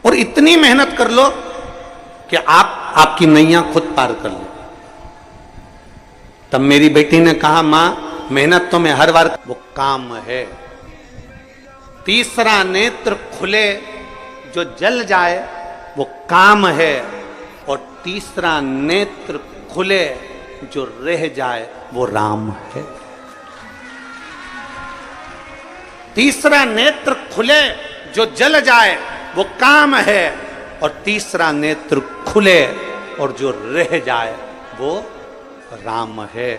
और इतनी मेहनत कर लो कि आपकी नैया खुद पार कर लो। तब मेरी बेटी ने कहा, मां मेहनत तो मैं हर बार, वो काम है। तीसरा नेत्र खुले जो जल जाए वो काम है, और तीसरा नेत्र खुले जो रह जाए वो राम है। तीसरा नेत्र खुले जो जल जाए वो काम है, और तीसरा नेत्र खुले और जो रह जाए वो राम है।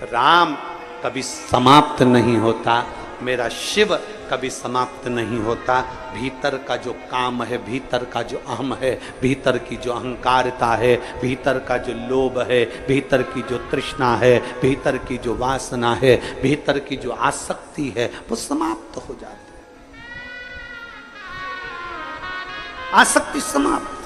राम कभी समाप्त नहीं होता, मेरा शिव कभी समाप्त नहीं होता। भीतर का जो काम है, भीतर का जो अहम है, भीतर की जो अहंकारता है, भीतर का जो लोभ है, भीतर की जो तृष्णा है, भीतर की जो वासना है, भीतर की जो आसक्ति है, वो समाप्त हो जाती है। आसक्ति समाप्त।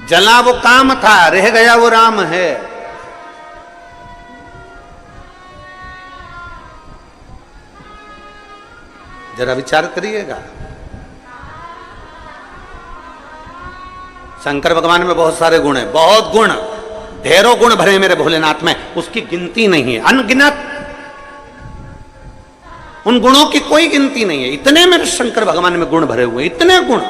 जला वो काम था, रह गया वो राम है। जरा विचार करिएगा। शंकर भगवान में बहुत सारे गुण हैं, बहुत गुण, ढेरों गुण भरे मेरे भोलेनाथ में, उसकी गिनती नहीं है, अनगिनत। उन गुणों की कोई गिनती नहीं है। इतने मेरे शंकर भगवान में गुण भरे हुए, इतने गुण।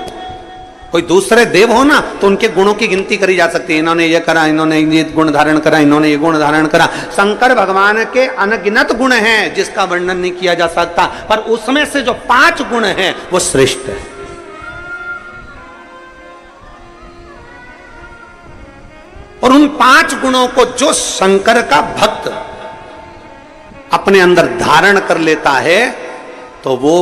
कोई दूसरे देव हो ना तो उनके गुणों की गिनती करी जा सकती है, इन्होंने ये करा, इन्होंने ये गुण धारण करा, इन्होंने ये गुण धारण करा। शंकर भगवान के अनगिनत गुण हैं जिसका वर्णन नहीं किया जा सकता, पर उसमें से जो 5 गुण हैं वो श्रेष्ठ है। और उन 5 गुणों को जो शंकर का भक्त अपने अंदर धारण कर लेता है तो वो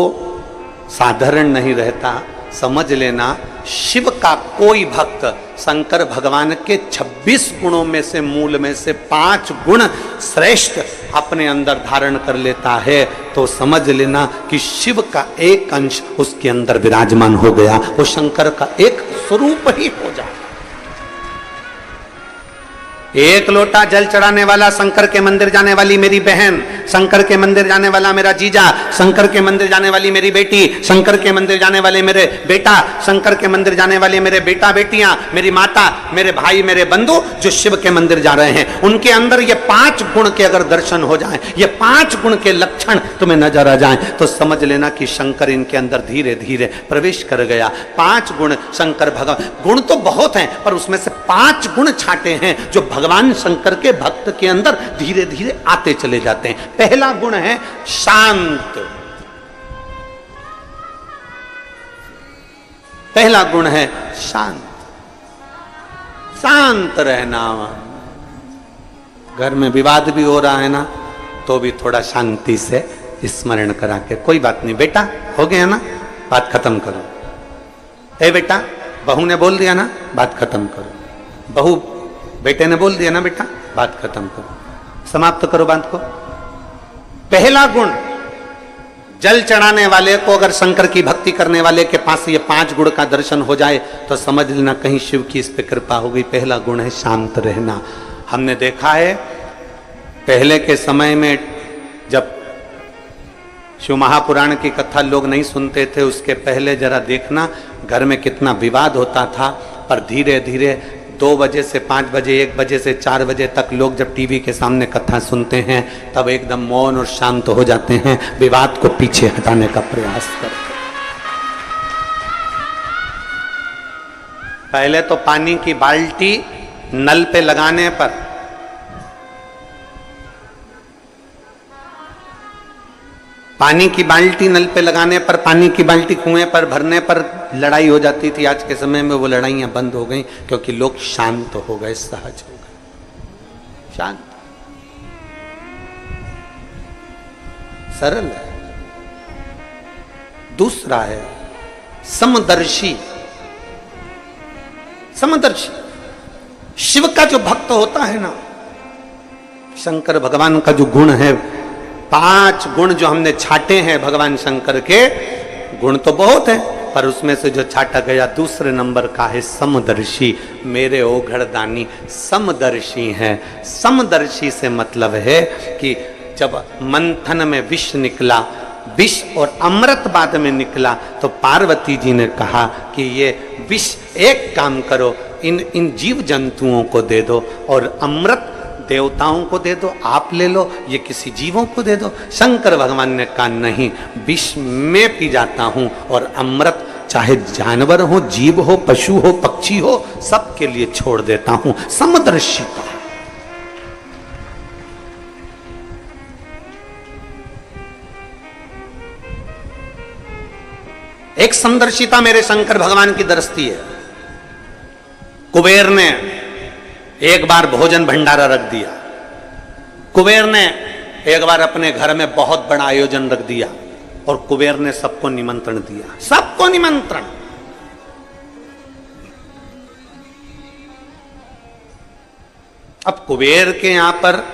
साधारण नहीं रहता। समझ लेना, शिव का कोई भक्त शंकर भगवान के 26 गुणों में से, मूल में से 5 गुण श्रेष्ठ अपने अंदर धारण कर लेता है तो समझ लेना कि शिव का एक अंश उसके अंदर विराजमान हो गया, वो शंकर का एक स्वरूप ही हो जाए। एक लोटा जल चढ़ाने वाला शंकर के मंदिर जाने वाली मेरी बहन, शंकर के मंदिर जाने वाला मेरा जीजा, शंकर के मंदिर जाने वाली मेरी बेटी, शंकर के मंदिर जाने वाले मेरे बेटा, शंकर के मंदिर जाने वाले मेरे बेटा बेटियां, मेरी माता, मेरे भाई, मेरे बंधु जो शिव के मंदिर जा रहे हैं, उनके अंदर ये 5 गुण के अगर दर्शन हो जाएं, ये 5 गुण के लक्षण तुम्हें नजर आ जाएं तो समझ लेना कि शंकर इनके अंदर धीरे धीरे प्रवेश कर गया। 5 गुण शंकर भगवान, गुण तो बहुत हैं पर उसमें से 5 गुण छाटे हैं जो भगवान शंकर के भक्त के अंदर धीरे धीरे आते चले जाते हैं। पहला गुण है शांत। पहला गुण है शांत, शांत रहना। घर में विवाद भी हो रहा है ना तो भी थोड़ा शांति से स्मरण करा के, कोई बात नहीं बेटा, हो गया ना, बात खत्म करो। ए बेटा, बहू ने बोल दिया ना, बात खत्म करो। बहू बेटे ने बोल दिया ना बेटा, बात खत्म करो, समाप्त करो बात को। पहला गुण, जल चढ़ाने वाले को अगर शंकर की भक्ति करने वाले के पास ये 5 गुण का दर्शन हो जाए तो समझ लेना कहीं शिव की इस पे कृपा हो गई। पहला गुण है शांत रहना। हमने देखा है पहले के समय में जब शिव महापुराण की कथा लोग नहीं सुनते थे, उसके पहले जरा देखना घर में कितना विवाद होता था, पर धीरे धीरे 2 बजे से 5 बजे, 1 बजे से 4 बजे तक लोग जब टीवी के सामने कथा सुनते हैं तब एकदम मौन और शांत हो जाते हैं, विवाद को पीछे हटाने का प्रयास करते हैं। पहले तो पानी की बाल्टी नल पे लगाने पर पानी की बाल्टी नल पे लगाने पर, पानी की बाल्टी कुएं पर भरने पर लड़ाई हो जाती थी। आज के समय में वो लड़ाइयां बंद हो गई क्योंकि लोग शांत हो गए, सहज हो गए। शांत, सरल है। दूसरा है समदर्शी। समदर्शी शिव का जो भक्त होता है ना, शंकर भगवान का जो गुण है, 5 गुण जो हमने छाटे हैं भगवान शंकर के, गुण तो बहुत है पर उसमें से जो छाटा गया दूसरे नंबर का है समदर्शी। मेरे ओघड़दानी समदर्शी हैं। समदर्शी से मतलब है कि जब मंथन में विष निकला विष और अमृत बाद में निकला तो पार्वती जी ने कहा कि ये विष एक काम करो, इन जीव जंतुओं को दे दो और अमृत देवताओं को दे दो, आप ले लो, ये किसी जीवों को दे दो। शंकर भगवान ने कहा नहीं, विष मैं पी जाता हूं और अमृत चाहे जानवर हो, जीव हो, पशु हो, पक्षी हो, सबके लिए छोड़ देता हूं। समदर्शिता। एक समदर्शिता मेरे शंकर भगवान की दृष्टि है। कुबेर ने एक बार भोजन भंडारा रख दिया, कुबेर ने एक बार अपने घर में बहुत बड़ा आयोजन रख दिया और कुबेर ने सबको निमंत्रण दिया, सबको निमंत्रण। अब कुबेर के यहां पर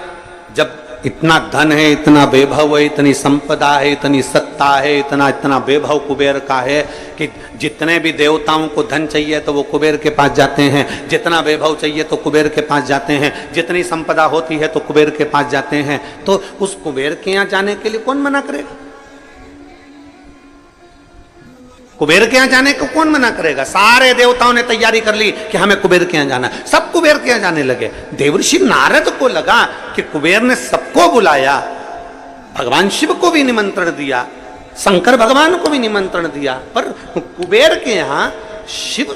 जब इतना धन है, इतना वैभव है, इतनी संपदा है, इतनी सत्ता है, इतना वैभव कुबेर का है कि जितने भी देवताओं को धन चाहिए तो वो कुबेर के पास जाते हैं, जितना वैभव चाहिए तो कुबेर के पास जाते हैं, जितनी संपदा होती है तो कुबेर के पास जाते हैं। तो उस कुबेर के यहां जाने के लिए कौन मना करेगा? कुबेर के यहां जाने को कौन मना करेगा? सारे देवताओं ने तैयारी कर ली कि हमें कुबेर के यहां जाना, सब कुबेर के यहां जाने लगे। देवर्षि नारद को लगा कि कुबेर ने सबको बुलाया, भगवान शिव को भी निमंत्रण दिया, शंकर भगवान को भी निमंत्रण दिया, पर कुबेर के यहां शिव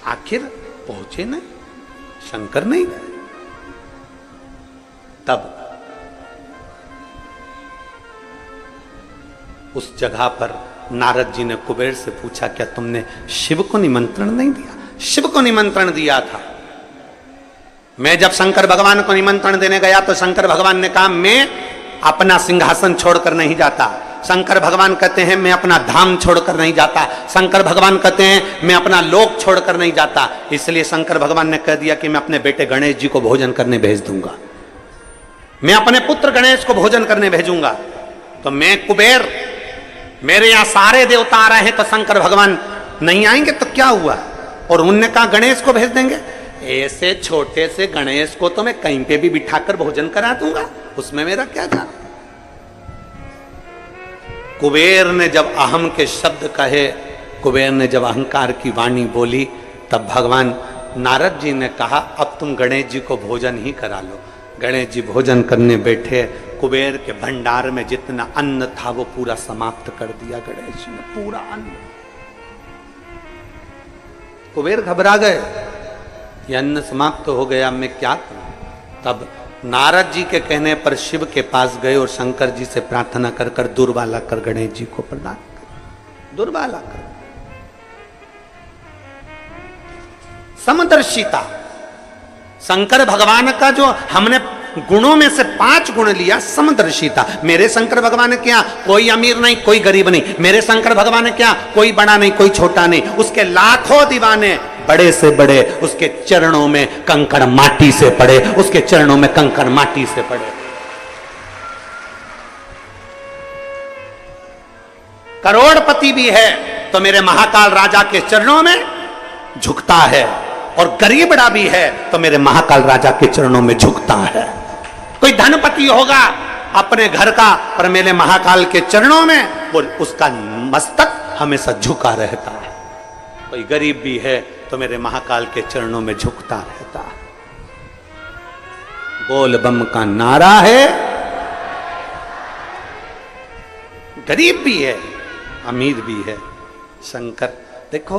आखिर पहुंचे नहीं, शंकर नहीं गए। तब उस जगह पर नारद जी ने कुबेर से पूछा, क्या तुमने शिव को निमंत्रण नहीं दिया? शिव को निमंत्रण दिया था। मैं जब शंकर भगवान को निमंत्रण देने गया तो शंकर भगवान ने कहा मैं अपना सिंहासन छोड़कर नहीं जाता। शंकर भगवान कहते हैं मैं अपना धाम छोड़कर नहीं जाता। शंकर भगवान कहते हैं मैं अपना लोक छोड़कर नहीं जाता। इसलिए शंकर भगवान ने कह दिया कि मैं अपने बेटे गणेश जी को भोजन करने भेज दूंगा, मैं अपने पुत्र गणेश को भोजन करने भेजूंगा। तो मैं कुबेर, मेरे यहां सारे देवता आ रहे हैं तो शंकर भगवान नहीं आएंगे तो क्या हुआ? और उनने कहा गणेश को भेज देंगे। ऐसे छोटे से गणेश को तो मैं कहीं पे भी बिठाकर भोजन करा दूंगा, उसमें मेरा क्या जाना। कुबेर ने जब अहम के शब्द कहे, कुबेर ने जब अहंकार की वाणी बोली, तब भगवान नारद जी ने कहा अब तुम गणेश जी को भोजन ही करा लो। गणेश जी भोजन करने बैठे, कुबेर के भंडार में जितना अन्न था वो पूरा समाप्त कर दिया गणेश जी ने, पूरा अन्न। कुबेर घबरा गए, ये अन्न समाप्त हो गया, मैं क्या करूं? तब नारद जी के कहने पर शिव के पास गए और शंकर जी से प्रार्थना कर कर दुर्वा कर गणेश जी को प्रदान कर, दुर्वा कर। समदर्शिता, शंकर भगवान का जो हमने गुणों में से 5 गुण लिया, समदर्शिता। मेरे शंकर भगवान क्या कोई अमीर नहीं, कोई गरीब नहीं। मेरे शंकर भगवान क्या कोई बड़ा नहीं, कोई छोटा नहीं। उसके लाखों दीवाने, बड़े से बड़े, उसके चरणों में कंकड़ माटी से पड़े, उसके चरणों में कंकड़ माटी से पड़े। करोड़पति भी है तो मेरे महाकाल राजा के चरणों में झुकता है, और गरीबड़ा भी है तो मेरे महाकाल राजा के चरणों में झुकता है। कोई धनपति होगा अपने घर का, पर मेरे महाकाल के चरणों में वो उसका मस्तक हमेशा झुका रहता है। कोई गरीब भी है तो मेरे महाकाल के चरणों में झुकता रहता है। बोल बम का नारा है। गरीब भी है, अमीर भी है। शंकर देखो,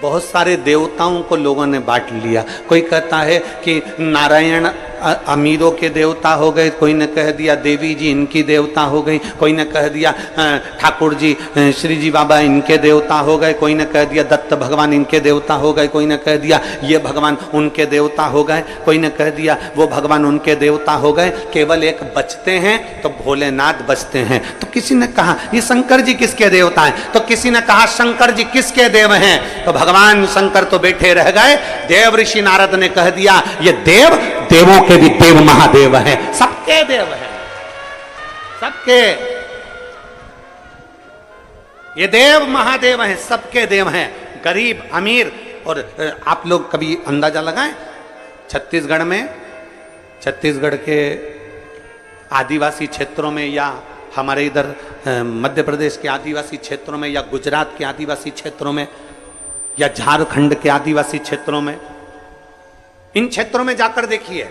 बहुत सारे देवताओं को लोगों ने बांट लिया। कोई कहता है कि नारायण अमीरों के देवता हो गए, कोई ने कह दिया देवी जी इनकी देवता हो गई, कोई ने कह दिया ठाकुर जी श्री जी बाबा इनके देवता हो गए, कोई ने कह दिया दत्त भगवान इनके देवता हो गए, कोई ने कह दिया ये भगवान उनके देवता हो गए, कोई ने कह दिया वो भगवान उनके देवता हो गए। केवल एक बचते हैं तो भोलेनाथ बचते हैं। तो किसी ने कहा ये शंकर जी किसके देवता हैं, तो किसी ने कहा शंकर जी किसके देव हैं, तो भगवान शंकर तो बैठे रह गए। देव ऋषि नारद ने कह दिया ये देव देवों के भी देव महादेव हैं, सबके देव हैं, सबके ये देव महादेव हैं, सबके देव हैं, गरीब अमीर। और आप लोग कभी अंदाजा लगाएं, छत्तीसगढ़ में, छत्तीसगढ़ के आदिवासी क्षेत्रों में या हमारे इधर मध्य प्रदेश के आदिवासी क्षेत्रों में, या गुजरात के आदिवासी क्षेत्रों में, या झारखंड के आदिवासी क्षेत्रों में, इन क्षेत्रों में जाकर देखिए,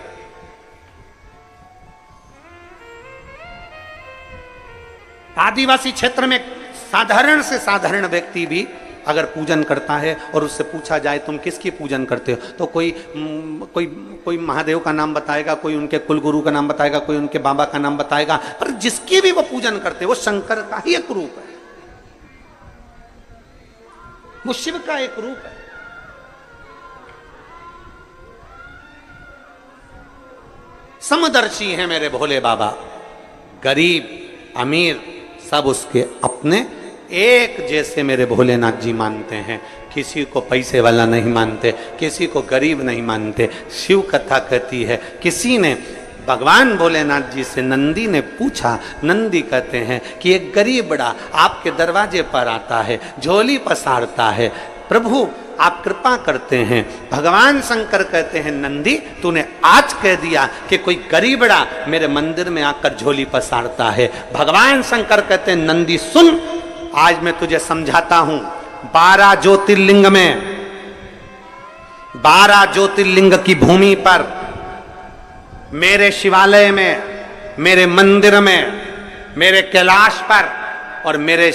आदिवासी क्षेत्र में साधारण से साधारण व्यक्ति भी अगर पूजन करता है और उससे पूछा जाए तुम किसकी पूजन करते हो, तो कोई महादेव का नाम बताएगा, कोई उनके कुलगुरु का नाम बताएगा, कोई उनके बाबा का नाम बताएगा, पर जिसकी भी वो पूजन करते हैं वो शंकर का ही एक रूप है, वो शिव का एक रूप है। समदर्शी है मेरे भोले बाबा, गरीब अमीर सब उसके अपने एक जैसे मेरे भोलेनाथ जी मानते हैं। किसी को पैसे वाला नहीं मानते, किसी को गरीब नहीं मानते। शिव कथा कहती है, किसी ने भगवान भोलेनाथ जी से नंदी ने पूछा, नंदी कहते हैं कि एक गरीब बड़ा आपके दरवाजे पर आता है, झोली पसारता है, प्रभु आप कृपा करते हैं। भगवान शंकर कहते हैं, नंदी तूने आज कह दिया कि कोई गरीबड़ा मेरे मंदिर में आकर झोली पसारता है। भगवान शंकर कहते हैं, नंदी सुन, आज मैं तुझे समझाता हूं। 12 ज्योतिर्लिंग में, 12 ज्योतिर्लिंग की भूमि पर, मेरे शिवालय में, मेरे मंदिर में, मेरे कैलाश पर और मेरे